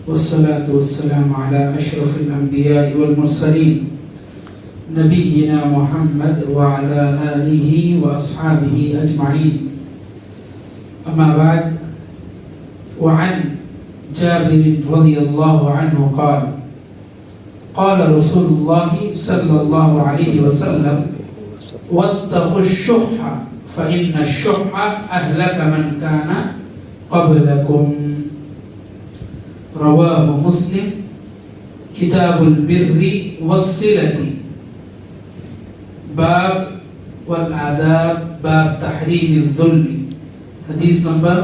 والصلاة والسلام على أشرف الأنبياء والمرسلين نبينا محمد وعلى آله وأصحابه أجمعين. أما بعد، وعن جابر رضي الله عنه قال: قال رسول الله صلى الله عليه وسلم: واتقوا الشح فإن الشح أهلك من كان قبلكم. رواه مسلم. کتاب البر والصلة باب والآداب باب تحریم الظلم، حدیث نمبر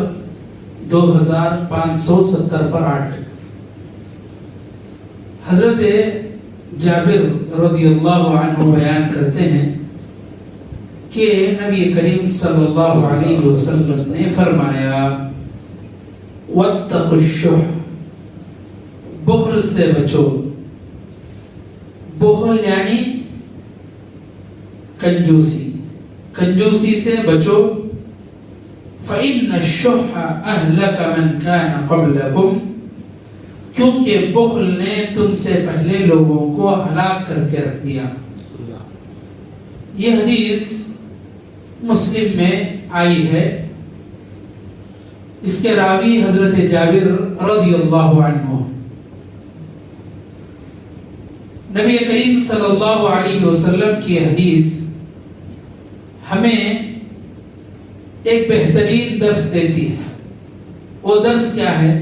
2570 پر 8. حضرت جابر رضی اللہ عنہ بیان کرتے ہیں کہ نبی کریم صلی اللہ علیہ وسلم نے فرمایا: واتقوا الشح، بخل سے بچو. بخل یعنی کنجوسی، کنجوسی سے بچو. فإن الشح أهلك من كان قبلكم، کیونکہ بخل نے تم سے پہلے لوگوں کو ہلاک کر کے رکھ دیا. یہ حدیث مسلم میں آئی ہے. اس کے راوی حضرت جابر رضی اللہ عنہ. نبی کریم صلی اللہ علیہ وسلم کی حدیث ہمیں ایک بہترین درس دیتی ہے. وہ درس کیا ہے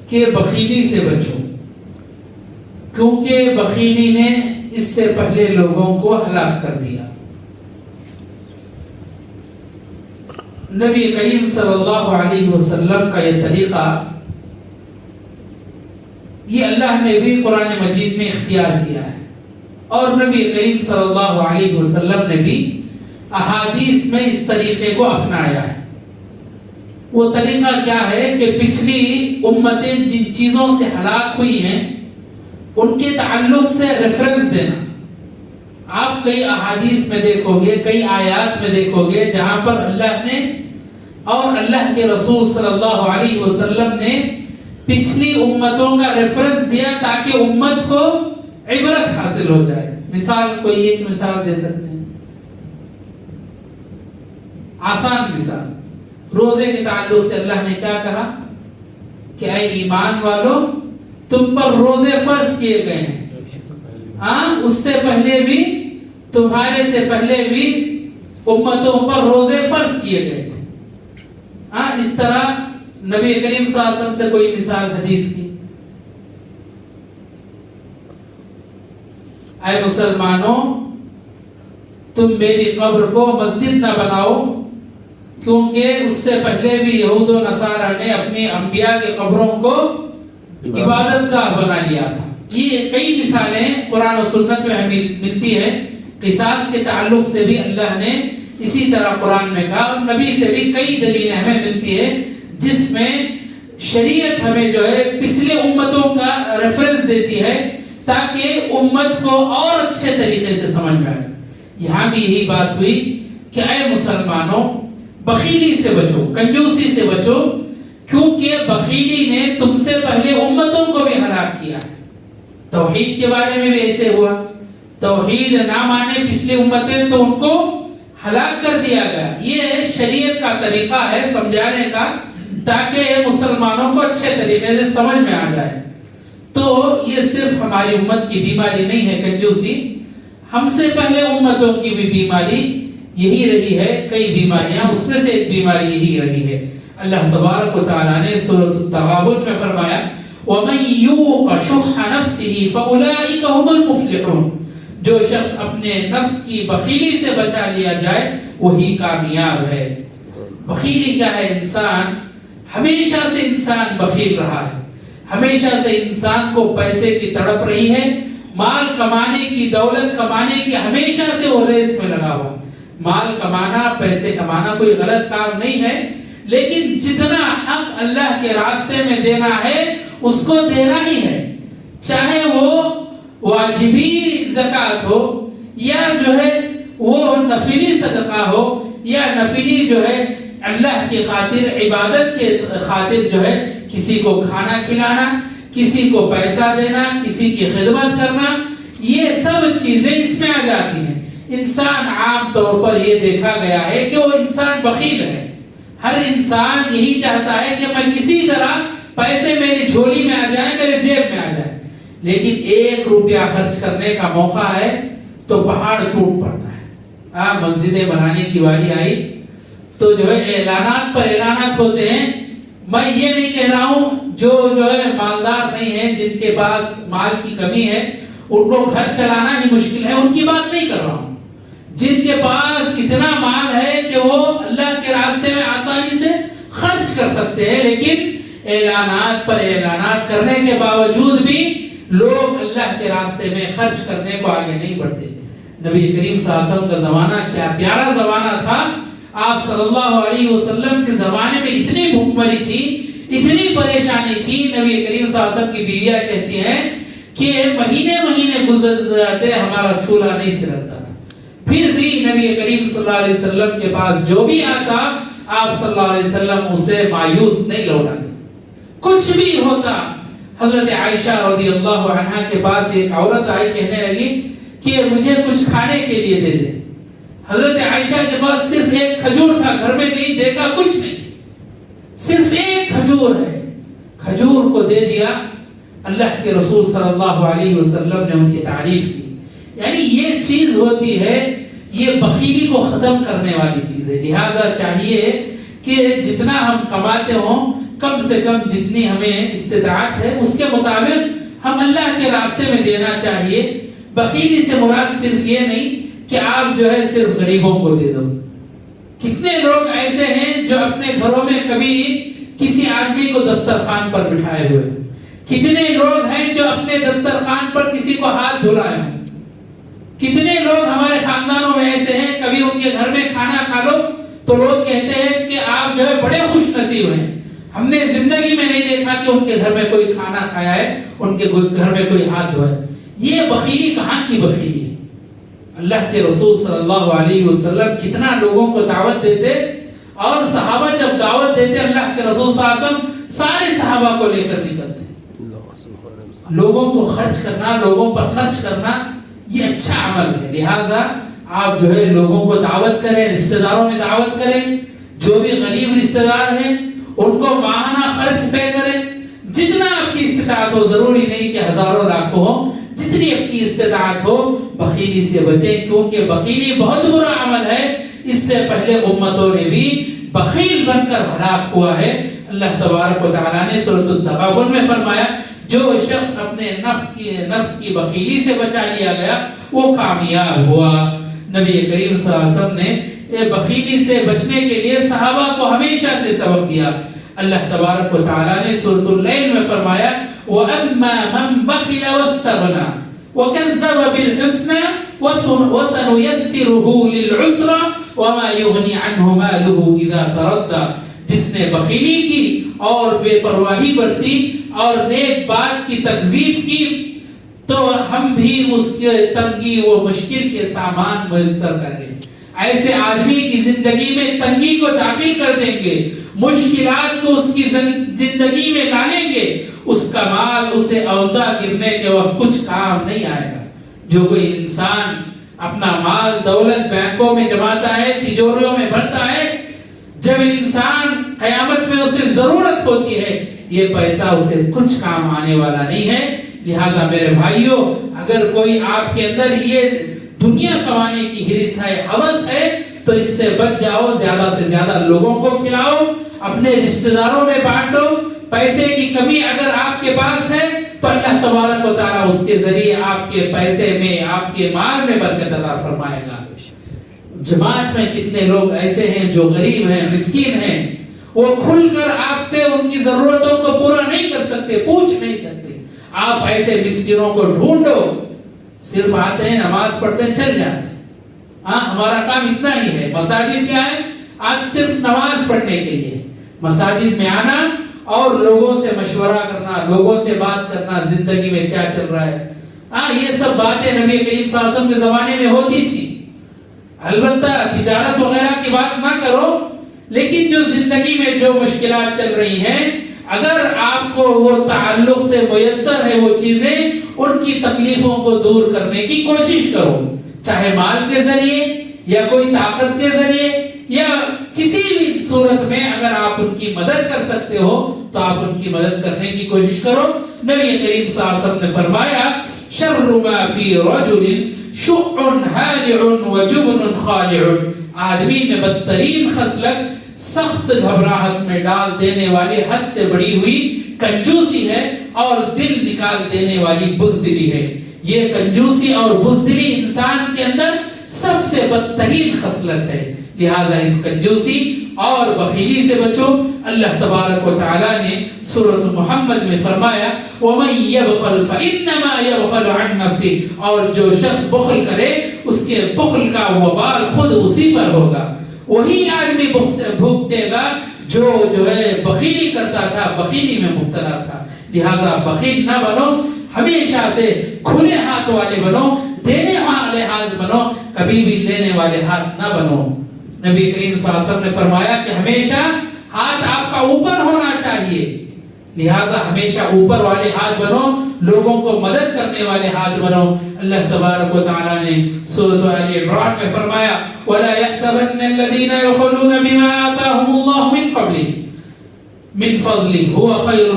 کہ بخیلی سے بچو، کیونکہ بخیلی نے اس سے پہلے لوگوں کو ہلاک کر دیا. نبی کریم صلی اللہ علیہ وسلم کا یہ طریقہ یہ اللہ نے بھی قرآن مجید میں اختیار کیا ہے، اور نبی کریم صلی اللہ علیہ وسلم نے بھی احادیث میں اس طریقے کو اپنایا ہے. وہ طریقہ کیا ہے کہ پچھلی امتیں جن چیزوں سے ہلاک ہوئی ہیں ان کے تعلق سے ریفرنس دینا. آپ کئی احادیث میں دیکھو گے، کئی آیات میں دیکھو گے جہاں پر اللہ نے اور اللہ کے رسول صلی اللہ علیہ وسلم نے پچھلی امتوں کا ریفرنس دیا تاکہ امت کو عبرت حاصل ہو جائے. مثال کوئی ایک مثال دے سکتے ہیں، آسان مثال. روزے کے تعلق سے اللہ نے کیا کہا کہ اے ایمان والو، تم پر روزے فرض کیے گئے ہیں. اس سے پہلے بھی، تمہارے سے پہلے بھی امتوں پر روزے فرض کیے گئے تھے. اس طرح نبی کریم صلی اللہ علیہ وسلم سے کوئی مثال حدیث کی: اے مسلمانوں، تم میری قبر کو مسجد نہ بناؤ، کیونکہ اس سے پہلے بھی یہود و نصارہ نے اپنی انبیاء کی قبروں کو عبادت گاہ بنا لیا تھا. یہ کئی مثالیں قرآن و سنت میں ہمیں ملتی ہے. قصاص کے تعلق سے بھی اللہ نے اسی طرح قرآن میں کہا، اور نبی سے بھی کئی دلیلیں ہمیں ملتی ہے جس میں شریعت ہمیں جو ہے پچھلے امتوں کا ریفرنس دیتی ہے تاکہ امت کو اور اچھے طریقے سے سمجھ میں آئے. یہاں بھی یہی بات ہوئی کہ اے مسلمانوں، بخیلی سے بچو، کنجوسی سے بچو، کیونکہ بخیلی نے تم سے پہلے امتوں کو بھی ہلاک کیا. توحید کے بارے میں بھی ایسے ہوا. توحید نہ مانے پچھلی امتیں تو ان کو ہلاک کر دیا گیا. یہ شریعت کا طریقہ ہے سمجھانے کا تاکہ مسلمانوں کو اچھے طریقے سے سمجھ میں آ جائے. تو یہ صرف ہماری امت کی بیماری نہیں ہے کنجوسی، ہم سے پہلے امتوں کی بھی بیماری یہی رہی ہے. کئی بیماریاں، اس میں سے ایک بیماری یہی رہی ہے. اللہ تبارک و تعالیٰ نے سورۃ التغابن میں فرمایا: وَمَن يُوقَ شُحَّ نَفْسِهِ فَأُولَٰئِكَ هُمُ الْمُفْلِحُونَ. جو شخص اپنے نفس کی بخیلی سے بچا لیا جائے وہی کامیاب ہے. بخیلی کیا ہے؟ انسان ہمیشہ سے انسان بخیل رہا ہے. ہمیشہ سے انسان کو پیسے کی تڑپ رہی ہے، مال کمانے کی، دولت کمانے کی ہمیشہ سے وہ ریس میں لگا ہوا. مال کمانا، پیسے کمانا کوئی غلط کام نہیں ہے، لیکن جتنا حق اللہ کے راستے میں دینا ہے اس کو دینا ہی ہے. چاہے وہ واجبی زکوٰۃ ہو یا جو ہے وہ نفلی صدقہ ہو یا نفلی جو ہے اللہ کی خاطر عبادت کے خاطر جو ہے کسی کو کھانا کھلانا، کسی کو پیسہ دینا، کسی کی خدمت کرنا، یہ سب چیزیں اس میں آ جاتی ہیں۔ انسان عام طور پر یہ دیکھا گیا ہے کہ وہ انسان بخیل ہے۔ ہر انسان یہی چاہتا ہے کہ میں کسی طرح پیسے میری جھولی میں آ جائیں، میرے جیب میں آ جائیں، لیکن 1 روپیہ خرچ کرنے کا موقع ہے تو پہاڑ ٹوٹ پڑتا ہے۔ مسجدیں بنانے کی باری آئی تو جو ہے اعلانات پر اعلانات ہوتے ہیں۔ میں یہ نہیں کہہ رہا ہوں جو ہے مالدار نہیں ہیں، جن کے پاس مال کی کمی ہے، ان کو گھر چلانا ہی مشکل ہے، ان کی بات نہیں کر رہا ہوں۔ جن کے پاس اتنا مال ہے کہ وہ اللہ کے راستے میں آسانی سے خرچ کر سکتے ہیں، لیکن اعلانات پر اعلانات کرنے کے باوجود بھی لوگ اللہ کے راستے میں خرچ کرنے کو آگے نہیں بڑھتے۔ نبی کریم صلی اللہ علیہ وسلم کا زمانہ کیا پیارا زمانہ تھا۔ آپ صلی اللہ علیہ وسلم کے زمانے میں اتنی بھوکمری تھی، اتنی پریشانی تھی، نبی کریم صلی اللہ علیہ وسلم کی بیویاں کہتی ہیں کہ مہینے مہینے گزر جاتے ہمارا چولہا نہیں سلگتا تھا، پھر بھی نبی کریم صلی اللہ علیہ وسلم کے پاس جو بھی آتا آپ صلی اللہ علیہ وسلم اسے مایوس نہیں لوٹاتے، کچھ بھی ہوتا۔ حضرت عائشہ رضی اللہ عنہا کے پاس ایک عورت آئی، کہنے لگی کہ مجھے کچھ کھانے کے لیے دے دے۔ حضرت عائشہ کے پاس صرف ایک کھجور تھا، گھر میں کہیں دیکھا کچھ نہیں، صرف ایک کھجور ہے، کھجور کو دے دیا۔ اللہ کے رسول صلی اللہ علیہ وسلم نے ان کی تعریف کی۔ یعنی یہ چیز ہوتی ہے، یہ بخیلی کو ختم کرنے والی چیز ہے۔ لہٰذا چاہیے کہ جتنا ہم کماتے ہوں، کم سے کم جتنی ہمیں استطاعت ہے اس کے مطابق ہم اللہ کے راستے میں دینا چاہیے۔ بخیلی سے مراد صرف یہ نہیں کہ آپ جو ہے صرف غریبوں کو دے دو۔ کتنے لوگ ایسے ہیں جو اپنے گھروں میں کبھی کسی آدمی کو دسترخوان پر بٹھائے ہوئے، کتنے لوگ ہیں جو اپنے دسترخوان پر کسی کو ہاتھ دھلائے ہوں، کتنے لوگ ہمارے خاندانوں میں ایسے ہیں کبھی ان کے گھر میں کھانا کھا لو تو لوگ کہتے ہیں کہ آپ جو ہے بڑے خوش نصیب ہیں، ہم نے زندگی میں نہیں دیکھا کہ ان کے گھر میں کوئی کھانا کھایا ہے، ان کے گھر میں کوئی ہاتھ دھوئے۔ یہ بخیلی کہاں کی بخیلی ہے؟ اللہ کے رسول صلی اللہ علیہ وسلم کتنا لوگوں کو دعوت دیتے، اور صحابہ جب دعوت دیتے اللہ کے رسول صلی اللہ علیہ وسلم سارے صحابہ کو لے کر نکلتے۔ لوگوں کو خرچ کرنا، لوگوں پر خرچ کرنا یہ اچھا عمل ہے۔ لہٰذا آپ جو ہے لوگوں کو دعوت کریں، رشتہ داروں میں دعوت کریں، جو بھی غریب رشتہ دار ہیں ان کو ماہانہ خرچ پے کریں، جتنا آپ کی استطاعت ہو، ضروری نہیں کہ ہزاروں لاکھوں ہو، جتنی آپ کی استطاعت ہو بخیلی سے بچیں، کیونکہ بخیلی بہت برا عمل ہے۔ اس سے پہلے امتوں نے بھی بخیل بن کر ہلاک ہوا ہے۔ اللہ تبارک و تعالیٰ نے سورۃ التغابن میں فرمایا جو شخص اپنے نفس کی بخیلی سے بچا لیا گیا وہ کامیاب ہوا۔ نبی کریم صلی اللہ علیہ وسلم نے بخیلی سے بچنے کے لیے صحابہ کو ہمیشہ سے سبق دیا۔ اللہ تبارک و تعالیٰ نے سورۃ اللیل میں فرمایا وَأَمَّا مَنْ بَخِلَ وَاسْتَغْنَى وَكَذَّبَ بِالْحُسْنَى وَسَنُيَسِّرُهُ لِلْعُسْرَى وَمَا يُغْنِي عَنْهُ مَالُهُ إِذَا تَرَدَّى۔ جس نے بخیلی کی اور بے پرواہی برتی اور نیک بات کی تکذیب کی تو ہم بھی اس کے تنگی و مشکل کے سامان میسر کر دیں گے۔ ایسے آدمی کی زندگی میں تنگی کو داخل کر دیں گے، مشکلات کو اس کی زندگی میں ڈالیں گے، اس کا مال اسے عہدہ گرنے کے وقت کچھ کام نہیں آئے گا۔ جو کوئی انسان اپنا مال دولت بینکوں میں جماتا ہے، تجوریوں میں بھرتا ہے، جب انسان قیامت میں اسے ضرورت ہوتی ہے یہ پیسہ اسے کچھ کام آنے والا نہیں ہے۔ لہٰذا میرے بھائیوں، اگر کوئی آپ کے اندر یہ دنیا کمانے کی ہرس ہے، ہوس ہے، تو اس سے بچ جاؤ، زیادہ سے زیادہ لوگوں کو کھلاؤ، اپنے رشتہ داروں میں بانٹ دو۔ پیسے کی کمی اگر آپ کے پاس ہے تو اللہ تبارک و تعالیٰ اس کے ذریعے آپ کے پیسے میں، آپ کے مال میں برکت عطا فرمائے گا۔ جماعت میں کتنے لوگ ایسے ہیں جو غریب ہیں، مسکین ہیں، وہ کھل کر آپ سے ان کی ضرورتوں کو پورا نہیں کر سکتے، پوچھ نہیں سکتے۔ آپ ایسے مسکینوں کو ڈھونڈو، صرف آتے ہیں نماز پڑھتے ہیں چل جاتے ہیں۔ ہمارا کام اتنا ہی ہے۔ مساجد کیا ہے؟ آج صرف نماز پڑھنے کے لیے مساجد میں آنا اور لوگوں سے مشورہ کرنا، لوگوں سے بات کرنا، زندگی میں کیا چل رہا ہے۔ یہ سب باتیں نبی کریم صلی اللہ علیہ وسلم کے زمانے میں ہوتی تھی۔ البتہ تجارت وغیرہ کی بات نہ کرو، لیکن جو زندگی میں جو مشکلات چل رہی ہیں، اگر آپ کو وہ تعلق سے میسر ہے وہ چیزیں، ان کی تکلیفوں کو دور کرنے کی کوشش کرو، چاہے مال کے ذریعے یا کوئی طاقت کے ذریعے یا کسی بھی صورت میں اگر آپ ان کی مدد کر سکتے ہو تو آپ ان کی مدد کرنے کی کوشش کرو۔ نبی کریم صلی اللہ علیہ وسلم نے فرمایا شر ما فی رجل شؤ ہالع وجبن خالع، آدمی میں بدترین خصلت سخت گھبراہٹ میں ڈال دینے والی حد سے بڑی ہوئی کنجوسی ہے اور دل نکال دینے والی بزدلی ہے۔ یہ کنجوسی اور بزدلی انسان کے اندر سب سے بدترین خصلت ہے، لہذا اس کنجوسی اور بخیلی سے بچو۔ اللہ تبارک و تعالی نے سورۃ محمد میں فرمایا وَمَن يَبْخَلْ فَإِنَّمَا يَبْخَلُ عَن نَفْسِهِ، اور جو شخص بخل کرے اس کے بخل کا وبال خود اسی پر ہوگا۔ وہی آدمی بھگتے گا جو ہے بخیلی کرتا تھا، بخیلی میں مبتلا تھا۔ لہذا بخیل نہ بنو، ہمیشہ سے کھلے ہاتھ والے بنو، دینے والے ہاتھ بنو، کبھی بھی لینے والے ہاتھ نہ بنو۔ نبی کریم صلی اللہ علیہ وسلم نے فرمایا کہ ہمیشہ ہاتھ آپ کا اوپر ہونا چاہیے، لہٰذا ہمیشہ اوپر والے ہاتھ بنو، لوگوں کو مدد کرنے والے ہاتھ بنو۔ اللہ تبارک و تعالی نے سورۃ آل عمران میں فرمایا وَلَا يَحْسَبَنَّ الَّذِينَ يَبْخَلُونَ بِمَا آتَاهُمُ اللَّهُ مِنْ فَضْلِهِ هُوَ خَيْرٌ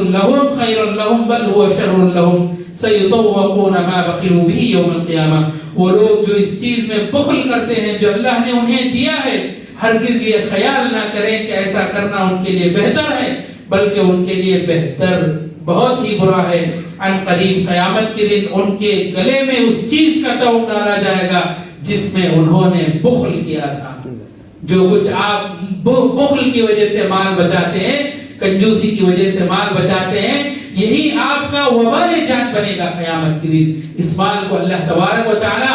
لَهُمْ بَلْ هُوَ شَرٌ لَهُمْ سَيُطَوَّقُونَ مَا بَخِلُوا بِهِ يَوْمَ الْقِيَامَةِ۔ وہ لوگ جو اس چیز میں بخل کرتے ہیں جو اللہ نے انہیں دیا ہے، ہرگز یہ خیال نہ کریں کہ ایسا کرنا ان کے لیے بہتر ہے، بلکہ ان کے لیے بہتر بہت ہی برا ہے۔ عن قریب قیامت کے دن ان کے گلے میں اس چیز کا ٹوک ڈالا جائے گا جس میں انہوں نے بخل کیا تھا۔ جو کچھ آپ بخل کی وجہ سے مال بچاتے ہیں، کنجوسی کی وجہ سے مال بچاتے ہیں، یہی آپ کا وبال جان بنے گا قیامت کے دن۔ اس مال کو اللہ تبارک و تعالی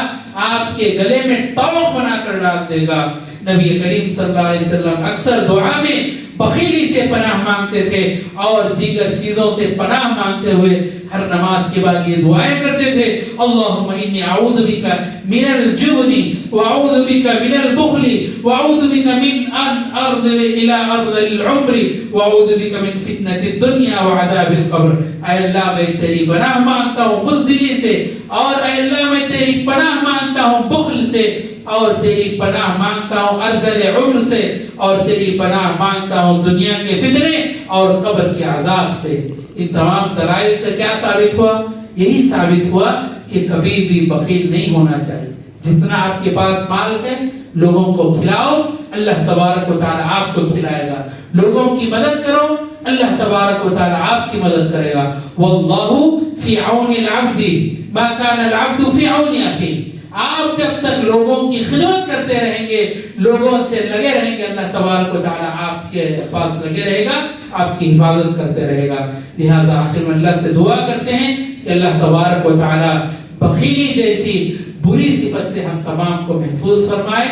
آپ کے گلے میں ٹوک بنا کر ڈال دے گا۔ نبی کریم صلی اللہ علیہ وسلم اکثر دعا میں بخیلی سے پناہ مانگتے تھے اور دیگر چیزوں سے پناہ مانگتے ہوئے ہر نماز کے بعد یہ دعائیں کرتے تھے اللہم انی اعوذ بک من الجبن واعوذ بک من البخل واعوذ بک من ان ارذل الى ارذل العمر واعوذ بک من فتنة الدنیا وعذاب القبر۔ اے اللہ میں تیری پناہ مانگتا ہوں بزدلی سے، اور اے اللہ میں تیری پناہ مانگتا ہوں بخل سے، اور تیری پناہ مانگتا ہوں ارذل عمر سے، اور تیری پناہ مانگتا ہوں دنیا کے فتنے اور قبر کے عذاب سے۔ ان تمام دلائل سے کیا ثابت ہوا؟ یہی ثابت ہوا کہ کبھی بھی بخیل نہیں ہونا چاہیے۔ جتنا آپ کے پاس مال ہے لوگوں کو کھلاؤ، اللہ تبارک و تعالی آپ کو کھلائے گا۔ لوگوں کی مدد کرو، اللہ تبارک و تعالی آپ کی مدد کرے گا۔ واللہ فی عون العبد ما کان العبد فی عون اخیہ۔ آپ جب تک لوگوں کی خدمت کرتے رہیں گے، لوگوں سے لگے رہیں گے، اللہ تبارک و تعالی آپ کے پاس لگے رہے گا، آپ کی حفاظت کرتے رہے گا۔ لہٰذا آخر میں اللہ سے دعا کرتے ہیں کہ اللہ تبارک و تعالی بخیلی جیسی بری صفت سے ہم تمام کو محفوظ فرمائے۔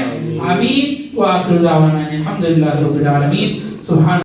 آمین۔ وآخر دعوانا الحمدللہ رب العالمین۔ سبحان